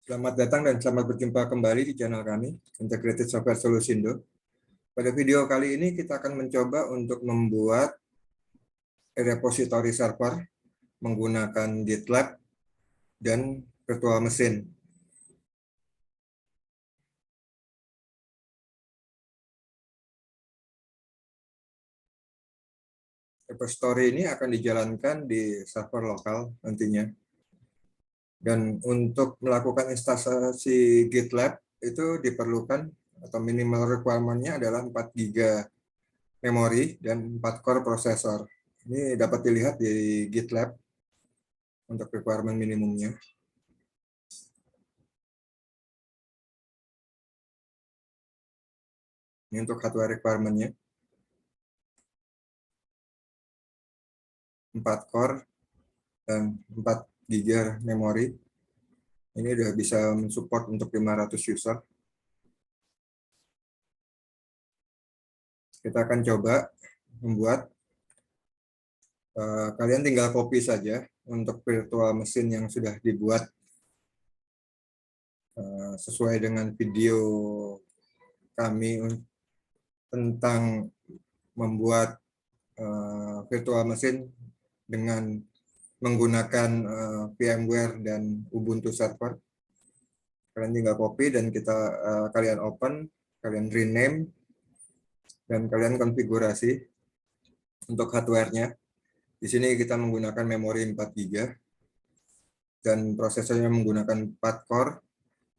Selamat datang dan selamat berjumpa kembali di channel kami, Integrated Software Solusindo. Pada video kali ini kita akan mencoba untuk membuat repository server menggunakan GitLab dan virtual machine. Repository ini akan dijalankan di server lokal nantinya. Dan untuk melakukan instalasi GitLab itu diperlukan atau minimal requirement-nya adalah 4 GB memori dan 4 core prosesor. Ini dapat dilihat di GitLab untuk requirement minimumnya. Ini untuk hardware requirement-nya. 4 core dan 4 GB memori. Ini sudah bisa mensupport untuk 500 user. Kita akan coba membuat, kalian tinggal copy saja untuk virtual machine yang sudah dibuat sesuai dengan video kami tentang membuat virtual machine dengan menggunakan VMware dan Ubuntu server. Kalian tinggal copy dan kalian open, kalian rename, dan kalian konfigurasi untuk hardware-nya. Di sini kita menggunakan memori 4 GB dan prosesornya menggunakan 4 core.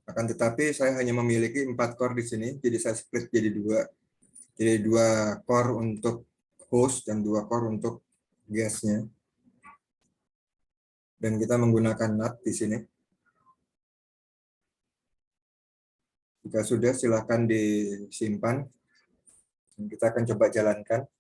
Akan tetapi saya hanya memiliki 4 core di sini, jadi saya split jadi 2. Jadi 2 core untuk host dan 2 core untuk guest-nya. Dan kita menggunakan NAT di sini. Jika sudah, silakan disimpan. Kita akan coba jalankan.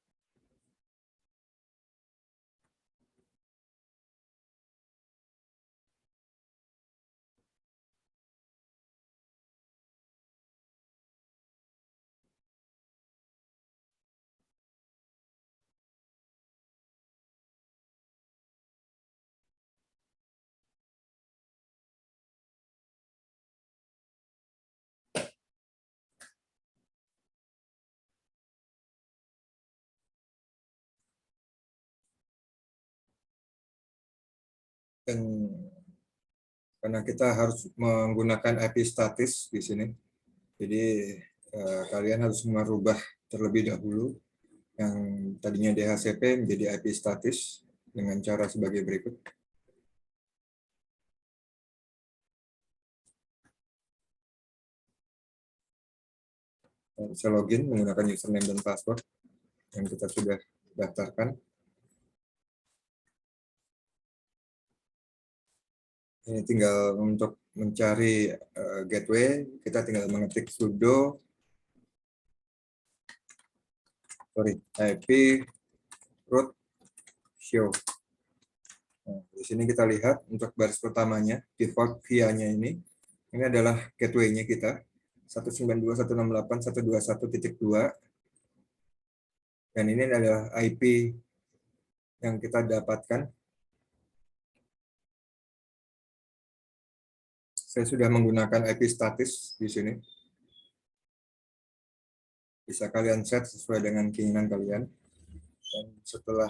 Dan karena kita harus menggunakan IP statis di sini, jadi kalian harus merubah terlebih dahulu yang tadinya DHCP menjadi IP statis dengan cara sebagai berikut. Bisa login menggunakan username dan password yang kita sudah daftarkan. Ini tinggal untuk mencari gateway, kita tinggal mengetik sudo IP root show. Nah, di sini kita lihat untuk baris pertamanya, default via-nya ini adalah gateway-nya kita, 192.168.121.2, dan ini adalah IP yang kita dapatkan. Saya sudah menggunakan IP statis di sini. Bisa kalian set sesuai dengan keinginan kalian. Dan setelah,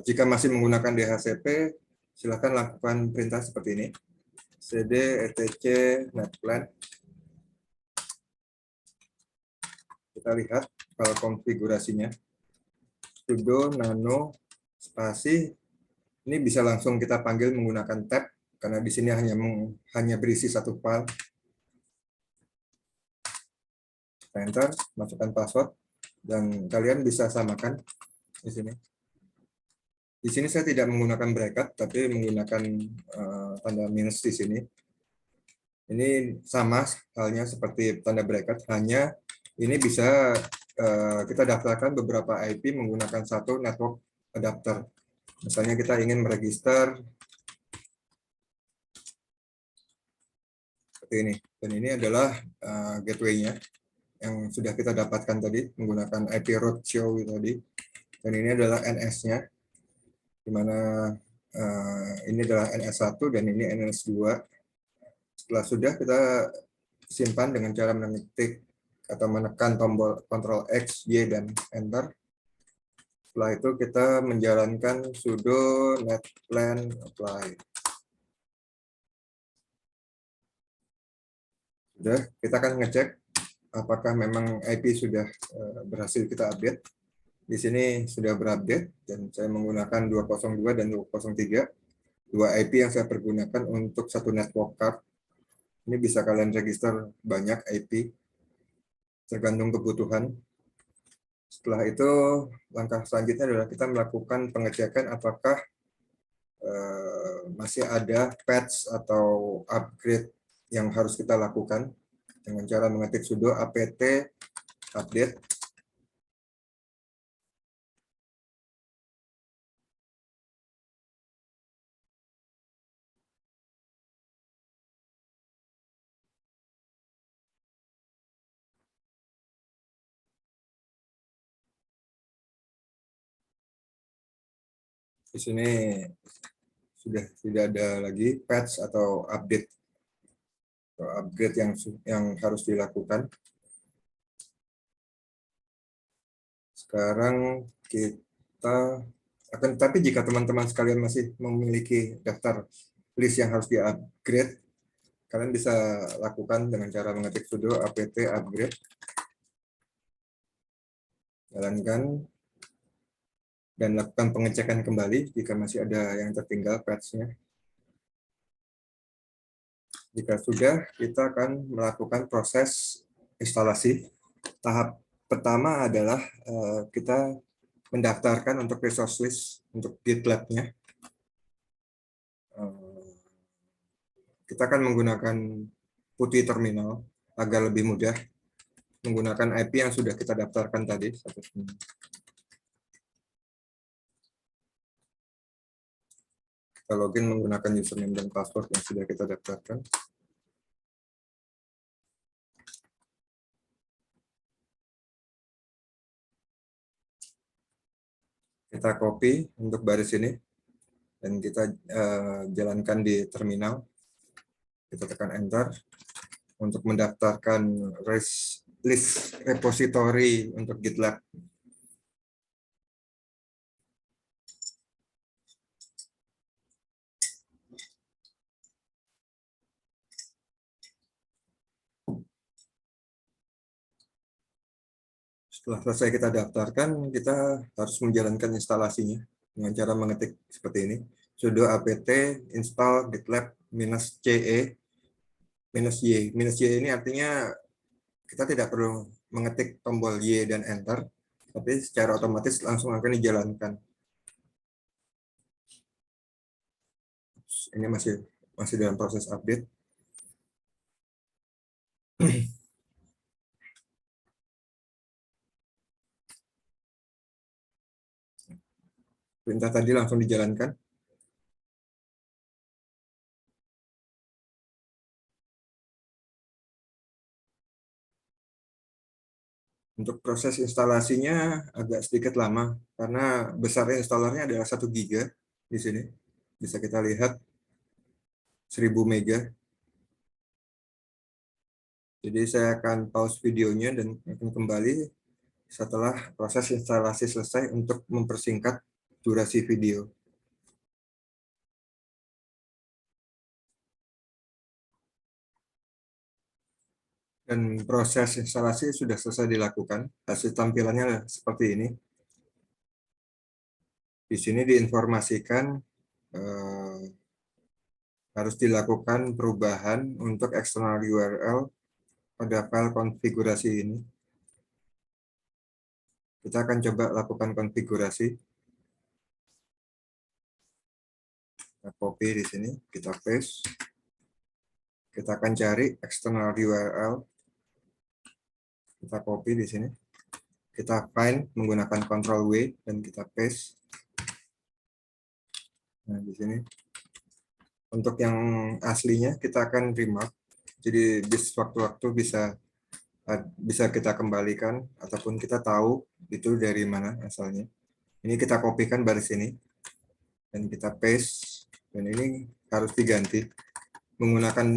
jika masih menggunakan DHCP, silakan lakukan perintah seperti ini. cd etc netplan. Kita lihat file konfigurasinya. Sudo nano spasi. Ini bisa langsung kita panggil menggunakan tab, karena di sini hanya berisi satu file. Enter, masukkan password, dan kalian bisa samakan di sini. Di sini saya tidak menggunakan bracket, tapi menggunakan tanda minus di sini. Ini sama halnya seperti tanda bracket, hanya ini bisa kita daftarkan beberapa IP menggunakan satu network adapter. Misalnya kita ingin meregister seperti ini, dan ini adalah gateway-nya yang sudah kita dapatkan tadi menggunakan IP root show tadi, dan ini adalah NS-nya, di mana ini adalah NS1 dan ini NS2. Setelah sudah, kita simpan dengan cara mengetik atau menekan tombol Ctrl X, Y, dan Enter. Setelah itu kita menjalankan sudo netplan apply. Sudah, kita akan ngecek apakah memang IP sudah berhasil kita update. Di sini sudah berupdate dan saya menggunakan 202 dan 203. Dua IP yang saya pergunakan untuk satu network card. Ini bisa kalian register banyak IP tergantung kebutuhan. Setelah itu, langkah selanjutnya adalah kita melakukan pengecekan apakah masih ada patch atau upgrade yang harus kita lakukan dengan cara mengetik sudo apt update. Di sini sudah tidak ada lagi patch atau update atau upgrade yang harus dilakukan. Sekarang kita akan, tapi jika teman-teman sekalian masih memiliki daftar list yang harus di-upgrade, kalian bisa lakukan dengan cara mengetik sudo apt upgrade. Jalankan dan lakukan pengecekan kembali jika masih ada yang tertinggal patch-nya. Jika sudah, kita akan melakukan proses instalasi. Tahap pertama adalah kita mendaftarkan untuk resource list untuk GitLab-nya. Kita akan menggunakan putih terminal agar lebih mudah menggunakan IP yang sudah kita daftarkan tadi. Kita login menggunakan username dan password yang sudah kita daftarkan. Kita copy untuk baris ini dan kita jalankan di terminal. Kita tekan enter untuk mendaftarkan list repository untuk GitLab. Setelah selesai kita daftarkan, kita harus menjalankan instalasinya dengan cara mengetik seperti ini. Sudo apt install GitLab -ce -y. -y ini artinya kita tidak perlu mengetik tombol Y dan Enter, tapi secara otomatis langsung akan dijalankan. Ini masih dalam proses update. Perintah tadi langsung dijalankan. Untuk proses instalasinya agak sedikit lama, karena besarnya installernya adalah 1 GB di sini. Bisa kita lihat 1000 mega. Jadi saya akan pause videonya dan akan kembali setelah proses instalasi selesai untuk mempersingkat durasi video. Dan proses instalasi sudah selesai dilakukan. Hasil tampilannya seperti ini. Di sini diinformasikan harus dilakukan perubahan untuk eksternal URL pada file konfigurasi ini. Kita akan coba lakukan konfigurasi. Kita copy di sini, kita paste. Kita akan cari eksternal URL. Kita copy di sini. Kita find menggunakan Ctrl W dan kita paste. Nah, di sini. Untuk yang aslinya kita akan remark. Jadi di waktu-waktu bisa kita kembalikan ataupun kita tahu itu dari mana asalnya. Ini kita kopikan baris ini dan kita paste dan ini harus diganti. menggunakan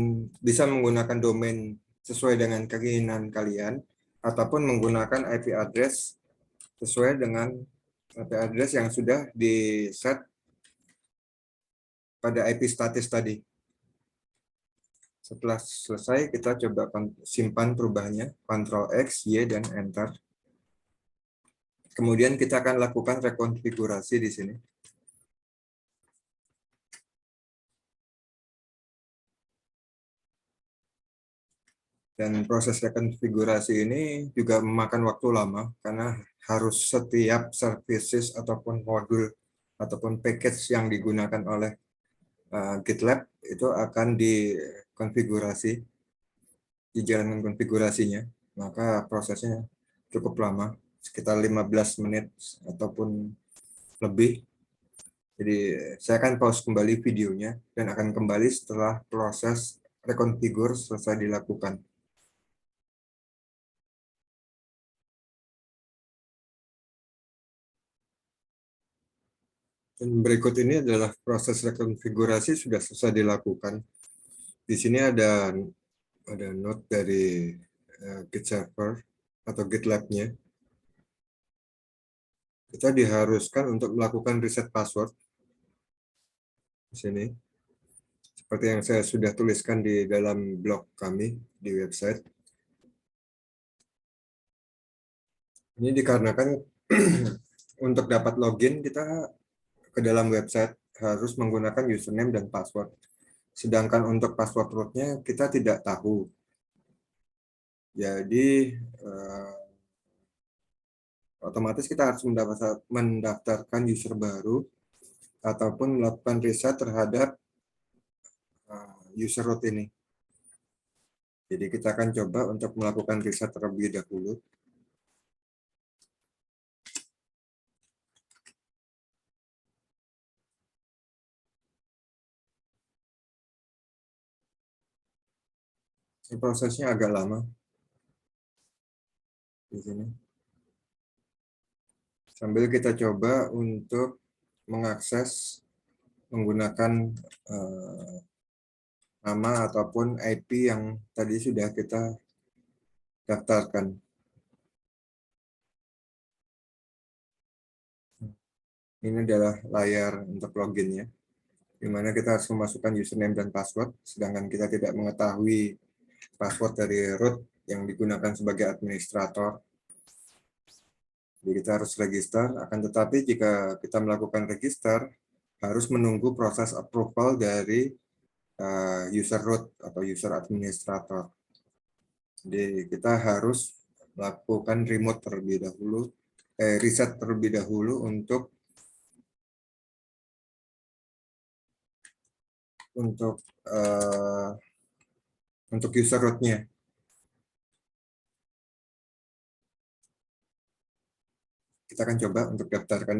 bisa menggunakan domain sesuai dengan keinginan kalian ataupun menggunakan IP address sesuai dengan IP address yang sudah di set pada IP status tadi. Setelah selesai, kita coba simpan perubahannya, Ctrl X, Y, dan Enter. Kemudian kita akan lakukan rekonfigurasi di sini. Dan proses rekonfigurasi ini juga memakan waktu lama karena harus setiap services ataupun modul ataupun package yang digunakan oleh GitLab itu akan dikonfigurasi, dijalankan konfigurasinya. Maka prosesnya cukup lama, sekitar 15 menit ataupun lebih. Jadi saya akan pause kembali videonya dan akan kembali setelah proses rekonfigur selesai dilakukan. Dan berikut ini adalah proses rekonfigurasi sudah selesai dilakukan. Di sini ada note dari Git server atau GitLab-nya. Kita diharuskan untuk melakukan reset password di sini. Seperti yang saya sudah tuliskan di dalam blog kami di website. Ini dikarenakan untuk dapat login kita ke dalam website harus menggunakan username dan password. Sedangkan untuk password rootnya kita tidak tahu. Jadi otomatis kita harus mendaftarkan user baru ataupun melakukan reset terhadap user root ini. Jadi kita akan coba untuk melakukan reset terlebih dahulu. Prosesnya agak lama di sini. Sambil kita coba untuk mengakses menggunakan nama ataupun IP yang tadi sudah kita daftarkan. Ini adalah layar untuk loginnya, di mana kita harus memasukkan username dan password, sedangkan kita tidak mengetahui password dari root yang digunakan sebagai administrator. Jadi kita harus register, akan tetapi jika kita melakukan register, harus menunggu proses approval dari user root atau user administrator. Jadi kita harus melakukan remote terlebih dahulu, reset terlebih dahulu untuk user root-nya. Kita akan coba untuk daftarkan.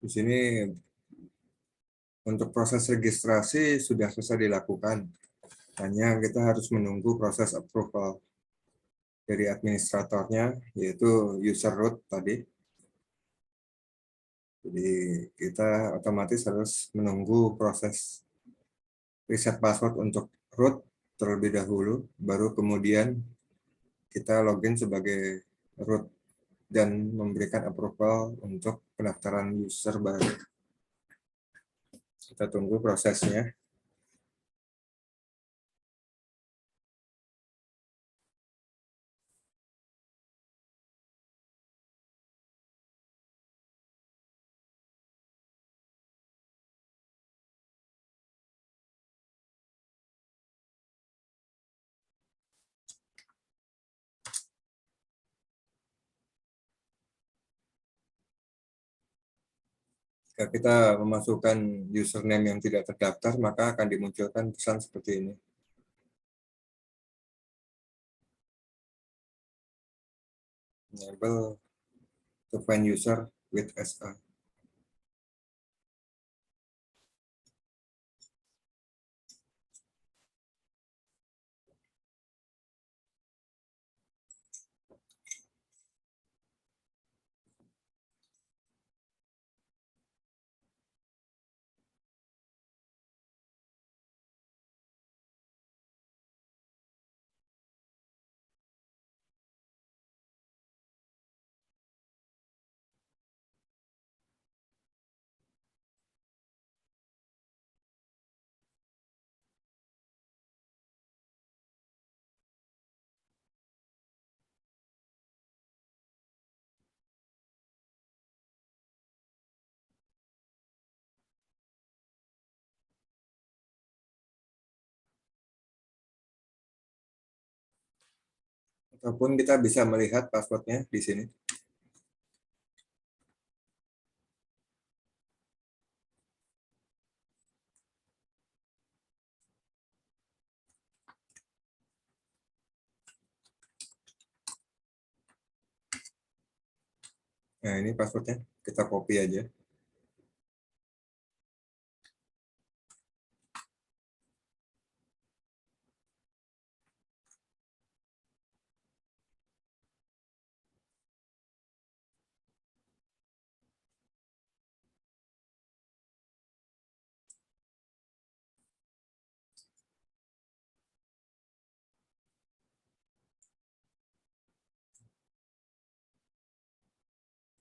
Di sini untuk proses registrasi sudah selesai dilakukan. Hanya kita harus menunggu proses approval dari administratornya, yaitu user root tadi. Jadi kita otomatis harus menunggu proses reset password untuk root terlebih dahulu, baru kemudian kita login sebagai root dan memberikan approval untuk pendaftaran user baru. Kita tunggu prosesnya. Jika kita memasukkan username yang tidak terdaftar, maka akan dimunculkan pesan seperti ini. Enable to find user with SA. Ataupun kita bisa melihat passwordnya di sini. Nah, ini passwordnya. Kita copy aja.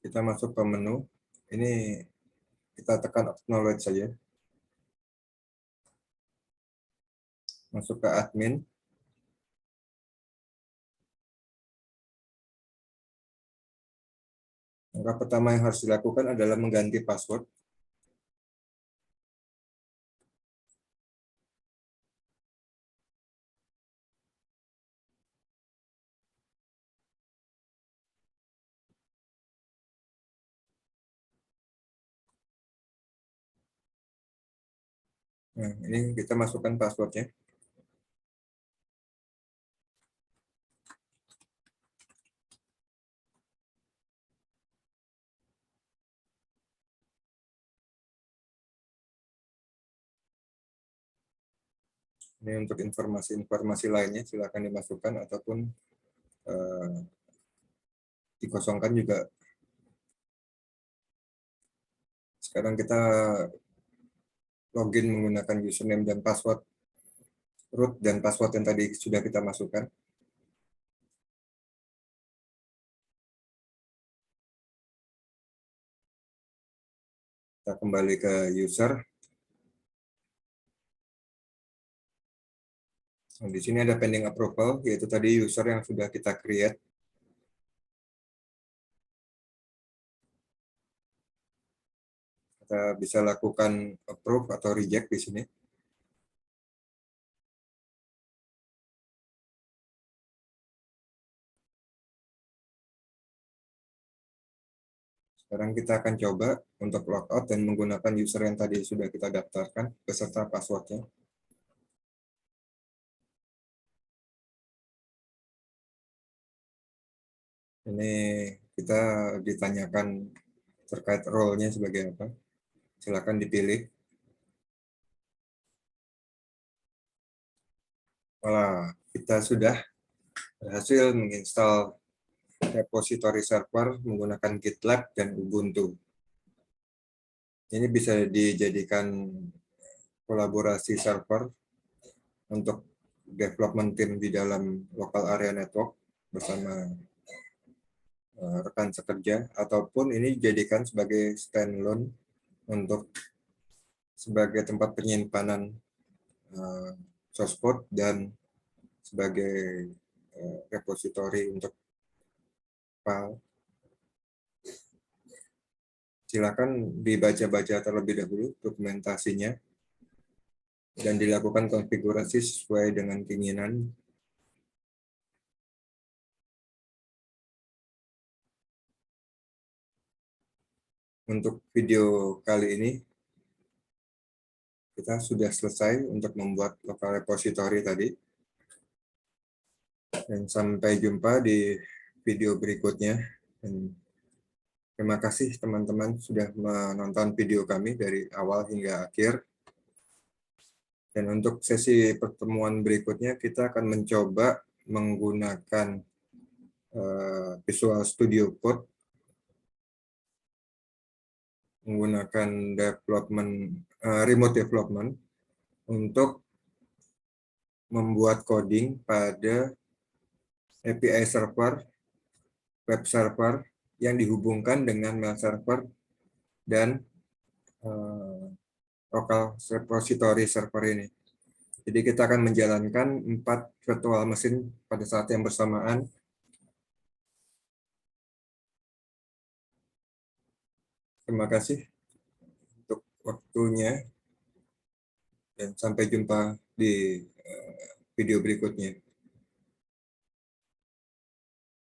Kita masuk ke menu. Ini kita tekan acknowledge saja. Masuk ke admin. Langkah pertama yang harus dilakukan adalah mengganti password. Nah, ini kita masukkan passwordnya. Ini untuk informasi-informasi lainnya silakan dimasukkan ataupun dikosongkan juga. Sekarang kita login menggunakan username dan password root dan password yang tadi sudah kita masukkan. Kita kembali ke user. Nah, di sini ada pending approval, yaitu tadi user yang sudah kita create. Kita bisa lakukan approve atau reject di sini. Sekarang kita akan coba untuk logout dan menggunakan user yang tadi sudah kita daftarkan beserta passwordnya. Ini kita ditanyakan terkait role-nya sebagai apa. Silakan dipilih. Wah, kita sudah berhasil menginstal repository server menggunakan GitLab dan Ubuntu. Ini bisa dijadikan kolaborasi server untuk development team di dalam local area network bersama rekan sekerja, ataupun ini dijadikan sebagai standalone untuk sebagai tempat penyimpanan source code dan sebagai repository untuk file. Silakan dibaca-baca terlebih dahulu dokumentasinya dan dilakukan konfigurasi sesuai dengan keinginan. untuk video kali ini kita sudah selesai untuk membuat local repository tadi. Dan sampai jumpa di video berikutnya. Dan terima kasih teman-teman sudah menonton video kami dari awal hingga akhir. Dan untuk sesi pertemuan berikutnya kita akan mencoba menggunakan Visual Studio Code, menggunakan remote development untuk membuat coding pada API server, web server yang dihubungkan dengan mail server dan local repository server ini. Jadi kita akan menjalankan 4 virtual mesin pada saat yang bersamaan. Terima kasih untuk waktunya dan sampai jumpa di video berikutnya.